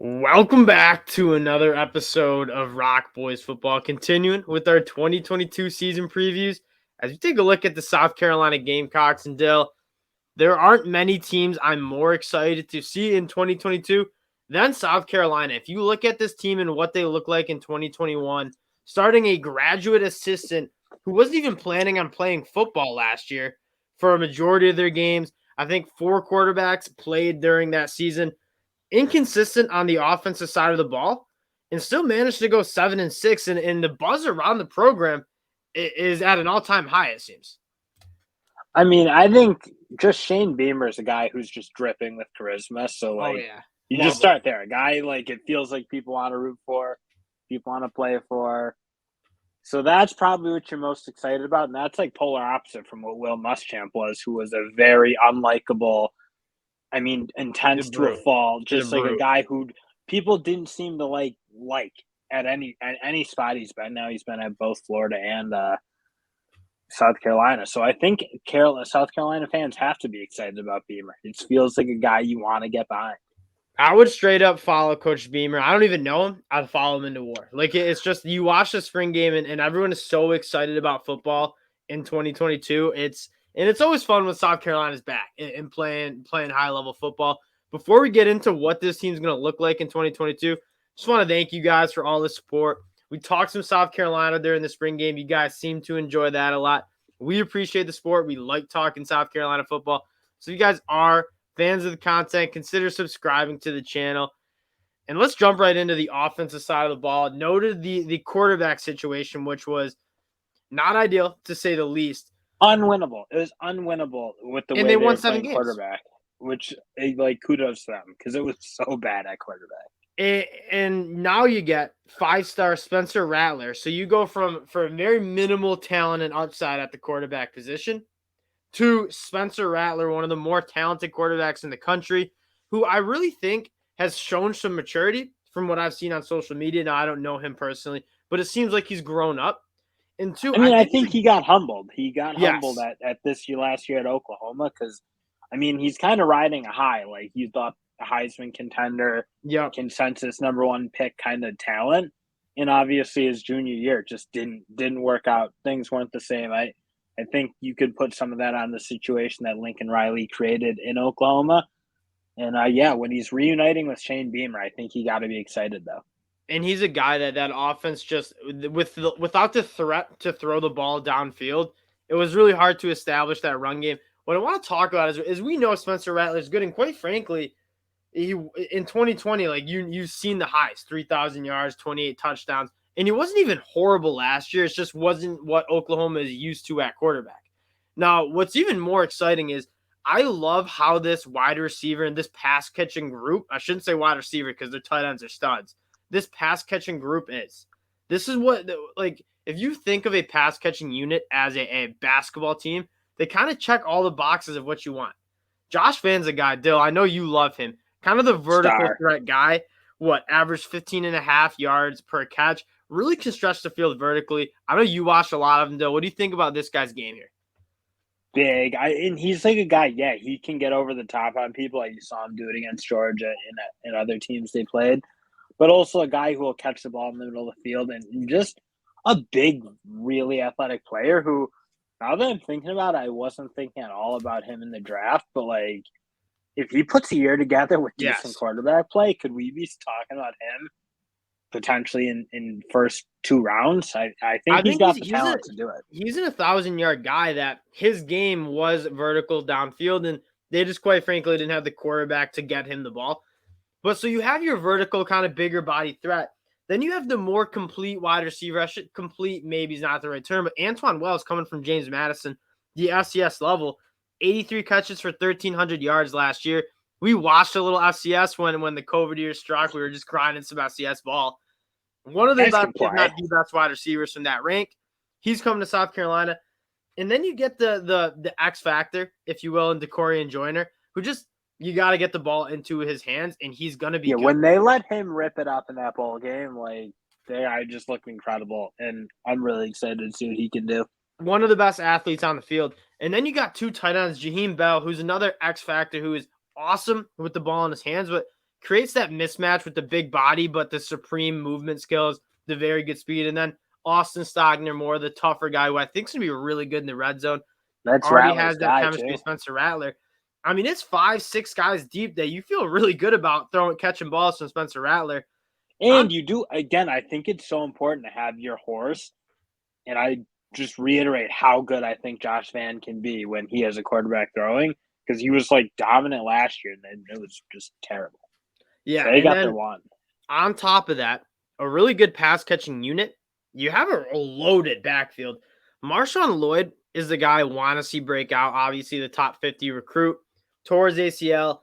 Welcome back to another episode of ROC Boys Football, continuing with our 2022 season previews. As we take a look at the South Carolina Gamecocks, and Dill, there aren't many teams I'm more excited to see in 2022 than South Carolina. If you look at this team and what they look like in 2021, starting a graduate assistant who wasn't even planning on playing football last year for a majority of their games. I think 4 quarterbacks played during that season, inconsistent on the offensive side of the ball, and still managed to go 7-6. And the buzz around the program is at an all-time high, it seems. I mean, I think just Shane Beamer is a guy who's just dripping with charisma. So, you just start there. A guy, it feels like people want to root for, people want to play for. So that's probably what you're most excited about. And that's polar opposite from what Will Muschamp was, who was a very unlikable, intense to a fault. Just like a guy who people didn't seem to like at any spot he's been. Now he's been at both Florida and South Carolina. So I think South Carolina fans have to be excited about Beamer. It feels like a guy you want to get behind. I would straight up follow Coach Beamer. I don't even know him. I'd follow him into war. It's just you watch the spring game and everyone is so excited about football in 2022. It's always fun when South Carolina's back and playing high-level football. Before we get into what this team's going to look like in 2022, just want to thank you guys for all the support. We talked some South Carolina during the spring game. You guys seem to enjoy that a lot. We appreciate the sport. We like talking South Carolina football. So if you guys are fans of the content, consider subscribing to the channel. And let's jump right into the offensive side of the ball. Noted the quarterback situation, which was not ideal, to say the least. Unwinnable. It was unwinnable with the way they won 7 games. Quarterback, which, kudos to them because it was so bad at quarterback. And now you get 5-star Spencer Rattler. So you go from very minimal talent and upside at the quarterback position to Spencer Rattler, one of the more talented quarterbacks in the country, who I really think has shown some maturity from what I've seen on social media. Now, I don't know him personally, but it seems like he's grown up. And two, I think he got humbled. He got humbled at this last year at Oklahoma because, he's kind of riding a high. You thought a Heisman contender, consensus #1 pick kind of talent. And obviously his junior year just didn't work out. Things weren't the same. I think you could put some of that on the situation that Lincoln Riley created in Oklahoma. And when he's reuniting with Shane Beamer, I think he got to be excited though. And he's a guy that offense just without the threat to throw the ball downfield, it was really hard to establish that run game. What I want to talk about is we know Spencer Rattler is good, and quite frankly, he in 2020, you've seen the highs, 3,000 yards, 28 touchdowns, and he wasn't even horrible last year. It just wasn't what Oklahoma is used to at quarterback. Now, what's even more exciting is I love how this wide receiver and this pass catching group, I shouldn't say wide receiver because their tight ends are studs. This pass catching group is. This is what, if you think of a pass catching unit as a basketball team, they kind of check all the boxes of what you want. Josh Van's a guy, Dill, I know you love him. Kind of the vertical threat guy. Average 15.5 yards per catch. Really can stretch the field vertically. I know you watched a lot of him, Dill. What do you think about this guy's game here? Big. And he's like a guy, he can get over the top on people. You saw him do it against Georgia and other teams they played. But also a guy who will catch the ball in the middle of the field and just a big, really athletic player who, now that I'm thinking about it, I wasn't thinking at all about him in the draft. But, if he puts a year together with decent quarterback play, could we be talking about him potentially in first 2 rounds? I think he's got the talent to do it. He's an 1,000-yard guy that his game was vertical downfield, and they just quite frankly didn't have the quarterback to get him the ball. But so you have your vertical kind of bigger body threat. Then you have the more complete wide receiver. Complete maybe is not the right term, but Antoine Wells coming from James Madison, the FCS level, 83 catches for 1,300 yards last year. We watched a little FCS when the COVID year struck. We were just grinding some FCS ball. One of the best, if not the best wide receivers from that rank. He's coming to South Carolina. And then you get the X factor, if you will, in DeCorian Joyner, who just, you got to get the ball into his hands, and he's going to be good. When they let him rip it up in that bowl game, they just look incredible, and I'm really excited to see what he can do. One of the best athletes on the field. And then you got 2 tight ends, Jaheim Bell, who's another X factor who is awesome with the ball in his hands, but creates that mismatch with the big body, but the supreme movement skills, the very good speed. And then Austin Stogner, more the tougher guy who I think is going to be really good in the red zone. That's already Rattler's has that guy chemistry too. with Spencer Rattler. I mean, it's 5-6 guys deep that you feel really good about catching balls from Spencer Rattler. And you do, again, I think it's so important to have your horse. And I just reiterate how good I think Josh Vann can be when he has a quarterback throwing, because he was like dominant last year and then it was just terrible. Yeah. So they got their one. On top of that, a really good pass catching unit. You have a loaded backfield. Marshawn Lloyd is the guy I want to see break out. Obviously, the top 50 recruit towards ACL.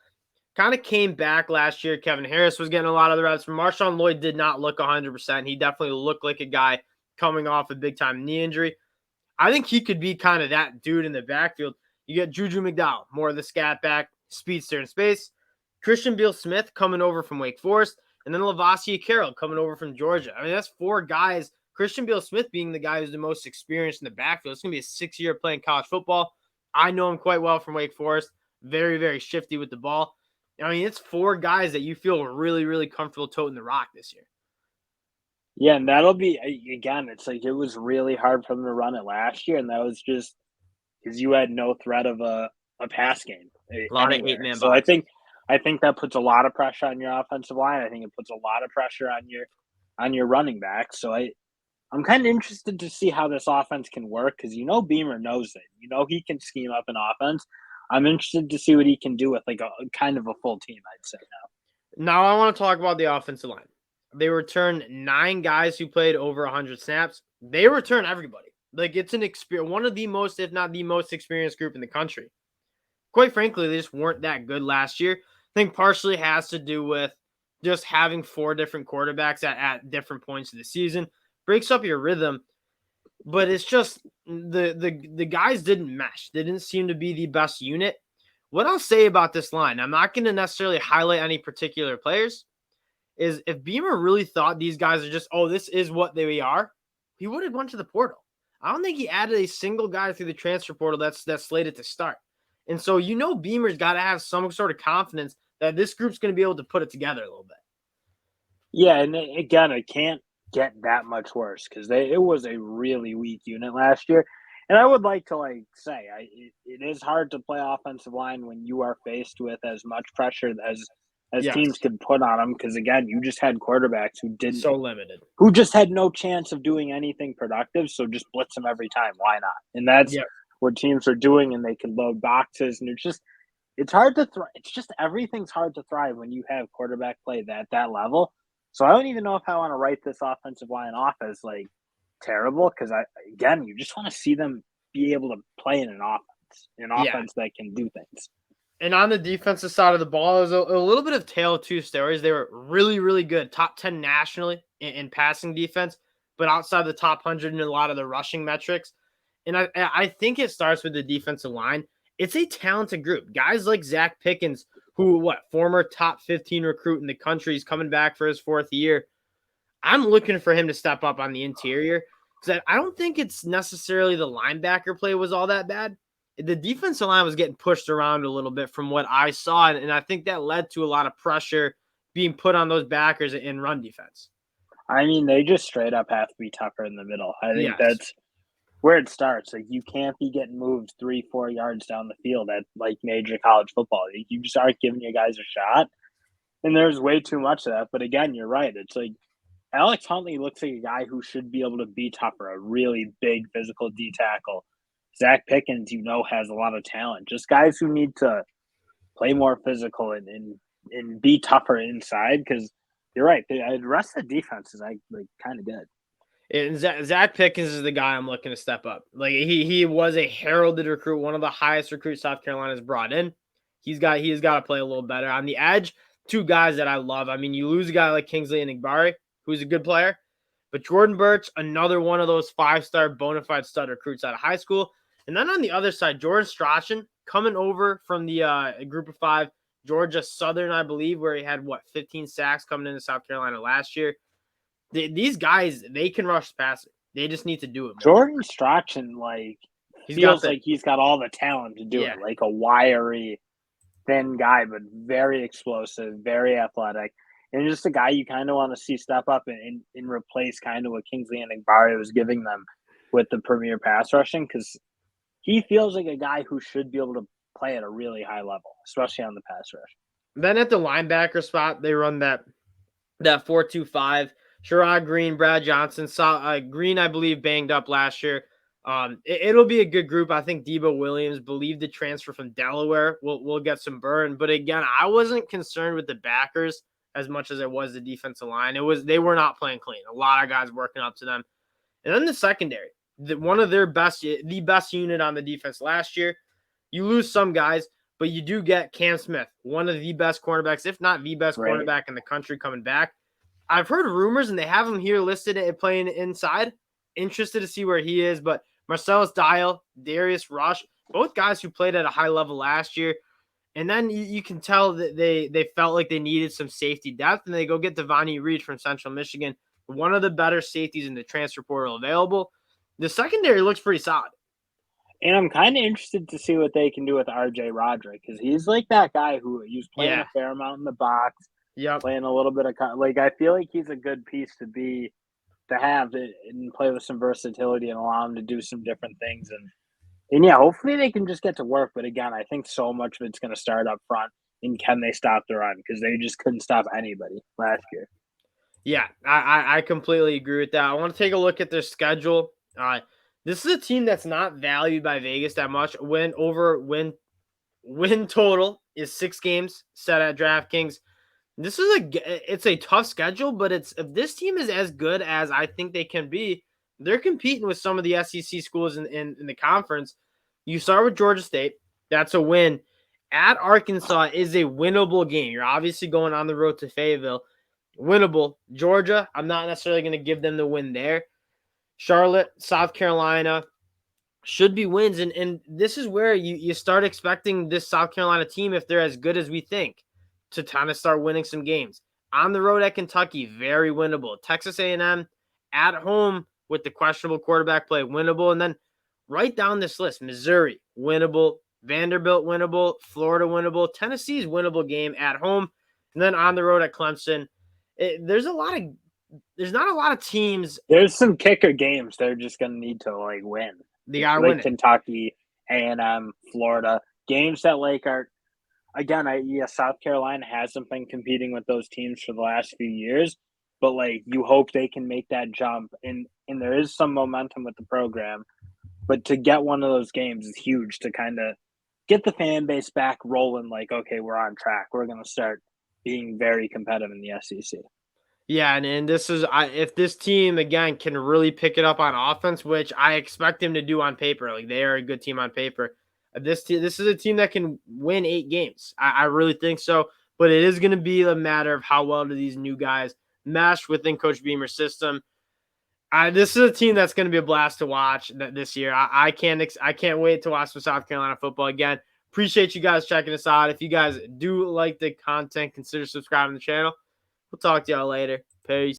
Kind of came back last year. Kevin Harris was getting a lot of the reps. Marshawn Lloyd did not look 100%. He definitely looked like a guy coming off a big-time knee injury. I think he could be kind of that dude in the backfield. You get Juju McDowell, more of the scat back, speedster in space. Christian Beal-Smith coming over from Wake Forest. And then Lavasia Carroll coming over from Georgia. I mean, that's 4 guys. Christian Beal-Smith being the guy who's the most experienced in the backfield. It's going to be a 6-year playing college football. I know him quite well from Wake Forest. Very, very shifty with the ball. I mean, it's 4 guys that you feel really, really comfortable toting the rock this year. Yeah, and that'll be, again, it's like it was really hard for them to run it last year, and that was just because you had no threat of a pass game. A lot of 8-man So boxing. I think that puts a lot of pressure on your offensive line. I think it puts a lot of pressure on your running back. So I'm kind of interested to see how this offense can work, because Beamer knows it. He can scheme up an offense. I'm interested to see what he can do with like a kind of a full team, I'd say now. Now I want to talk about the offensive line. They returned 9 guys who played over 100 snaps. They return everybody. Like, it's one of the most, if not the most experienced group in the country. Quite frankly, they just weren't that good last year. I think partially has to do with just having 4 different quarterbacks at different points of the season. Breaks up your rhythm. But it's just the guys didn't mesh. They didn't seem to be the best unit. What I'll say about this line, I'm not going to necessarily highlight any particular players, is if Beamer really thought these guys are just, this is what they are, he would have went to the portal. I don't think he added a single guy through the transfer portal that's slated to start. And so Beamer's got to have some sort of confidence that this group's going to be able to put it together a little bit. Yeah, and again, it can't get that much worse because it was a really weak unit last year. And I would like to say it is hard to play offensive line when you are faced with as much pressure as teams can put on them, because again, you just had quarterbacks who just had no chance of doing anything productive. So just blitz them every time. Why not? And that's what teams are doing, and they can load boxes, and it's hard to thrive. It's just everything's hard to thrive when you have quarterback play at that level. So I don't even know if I want to write this offensive line off as terrible, because you just want to see them be able to play in an offense that can do things. And on the defensive side of the ball, is a little bit of tale of 2 stories. They were really, really good, top 10 nationally in passing defense, but outside the top 100 in a lot of the rushing metrics. And I think it starts with the defensive line. It's a talented group. Guys like Zach Pickens, who, former top 15 recruit in the country, is coming back for his 4th year. I'm looking for him to step up on the interior, because I don't think it's necessarily the linebacker play was all that bad. The defensive line was getting pushed around a little bit from what I saw, and I think that led to a lot of pressure being put on those backers in run defense. I mean, they just straight up have to be tougher in the middle. I think that's where it starts. You can't be getting moved 3-4 yards down the field at major college football. You just aren't giving your guys a shot, and there's way too much of that. But again, you're right. It's Alex Huntley looks like a guy who should be able to be tougher, a really big physical D tackle. Zach Pickens, has a lot of talent. Just guys who need to play more physical and be tougher inside, because you're right. The rest of the defense is kind of good. And Zach Pickens is the guy I'm looking to step up. He was a heralded recruit, one of the highest recruits South Carolina's brought in. He's got to play a little better on the edge. 2 guys that I love. I mean, you lose a guy like Kingsley Enagbare, who's a good player, but Jordan Birch, another one of those 5-star bona fide stud recruits out of high school. And then on the other side, Jordan Strachan coming over from the group of 5, Georgia Southern, I believe, where he had 15 sacks coming into South Carolina last year. These guys, they can rush passer. They just need to do it more. Jordan Strachan, feels like he's got all the talent to do it, like a wiry thin guy, but very explosive, very athletic, and just a guy you kind of want to see step up and replace kind of what Kingsley Enagbare was giving them with the premier pass rushing, because he feels like a guy who should be able to play at a really high level, especially on the pass rush. Then at the linebacker spot, they run that 4-2-5. Sherrod Green, Brad Johnson. Green, I believe, banged up last year. It'll be a good group. I think Debo Williams, believed the transfer from Delaware, will get some burn. But again, I wasn't concerned with the backers as much as it was the defensive line. They were not playing clean. A lot of guys working up to them. And then the secondary, one of the best unit on the defense last year. You lose some guys, but you do get Cam Smith, one of the best cornerbacks, if not the best cornerback in the country, coming back. I've heard rumors, and they have him here listed at playing inside. Interested to see where he is, but Marcellus Dial, Darius Rush, both guys who played at a high level last year. And then you can tell that they felt like they needed some safety depth, and they go get Devontae Reed from Central Michigan, one of the better safeties in the transfer portal available. The secondary looks pretty solid. And I'm kind of interested to see what they can do with R.J. Roderick, because he's like that guy who he's playing a fair amount in the box, playing a little bit of like, I feel like he's a good piece to have and play with some versatility and allow him to do some different things. And yeah, hopefully they can just get to work. But again, I think so much of it's going to start up front. And can they stop the run? Because they just couldn't stop anybody last year. Yeah, I completely agree with that. I want to take a look at their schedule. This is a team that's not valued by Vegas that much. Win total is 6 games set at DraftKings. It's a tough schedule, but if this team is as good as I think they can be, they're competing with some of the SEC schools in the conference. You start with Georgia State. That's a win. At Arkansas is a winnable game. You're obviously going on the road to Fayetteville. Winnable. Georgia, I'm not necessarily going to give them the win there. Charlotte, South Carolina should be wins. And this is where you start expecting this South Carolina team, if they're as good as we think, to kind of start winning some games. On the road at Kentucky, very winnable. Texas A&M at home with the questionable quarterback play, winnable. And then right down this list, Missouri, winnable. Vanderbilt, winnable. Florida, winnable. Tennessee's winnable game at home. And then on the road at Clemson. There's not a lot of teams. There's some kicker games they're just going to need to win. They got to win. Kentucky, A&M, Florida. Games that are, again, South Carolina hasn't been competing with those teams for the last few years, but you hope they can make that jump. And there is some momentum with the program, but to get one of those games is huge to kind of get the fan base back rolling. Okay, we're on track. We're going to start being very competitive in the SEC. Yeah, and this is if this team again can really pick it up on offense, which I expect them to do on paper. They are a good team on paper. This is a team that can win 8 games. I really think so. But it is going to be a matter of how well do these new guys mesh within Coach Beamer's system. This is a team that's going to be a blast to watch this year. I can't wait to watch some South Carolina football again. Appreciate you guys checking us out. If you guys do like the content, consider subscribing to the channel. We'll talk to y'all later. Peace.